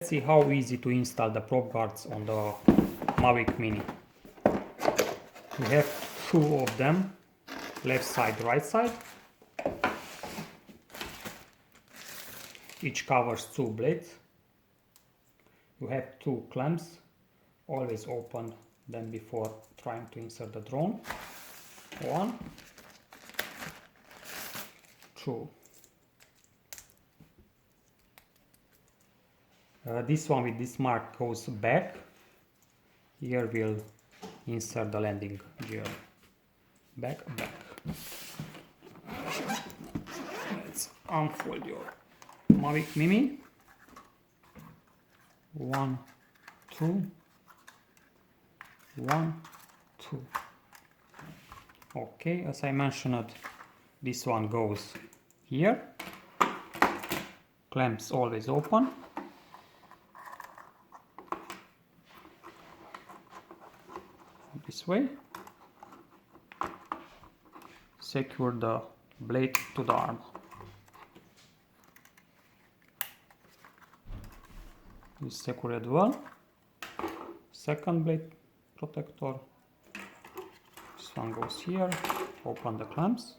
Let's see how easy to install the prop guards on the Mavic Mini. We have two of them, left side, right side. Each covers two blades. You have two clamps. Always open them before trying to insert the drone. 1, 2. This one with this mark goes back. Here we'll insert the landing gear. Back, back. Let's unfold your Mavic Mini. 1, 2. 1, 2. Okay, as I mentioned, this one goes here. Clamps always open. This way. Secure the blade to the arm. Is secured well. Second blade protector. This one goes here. Open the clamps.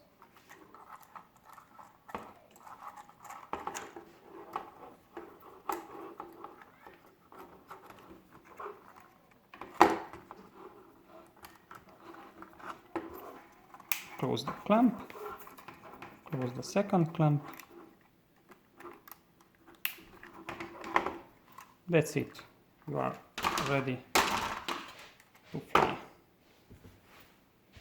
Close the clamp. Close the second clamp. That's it. You are ready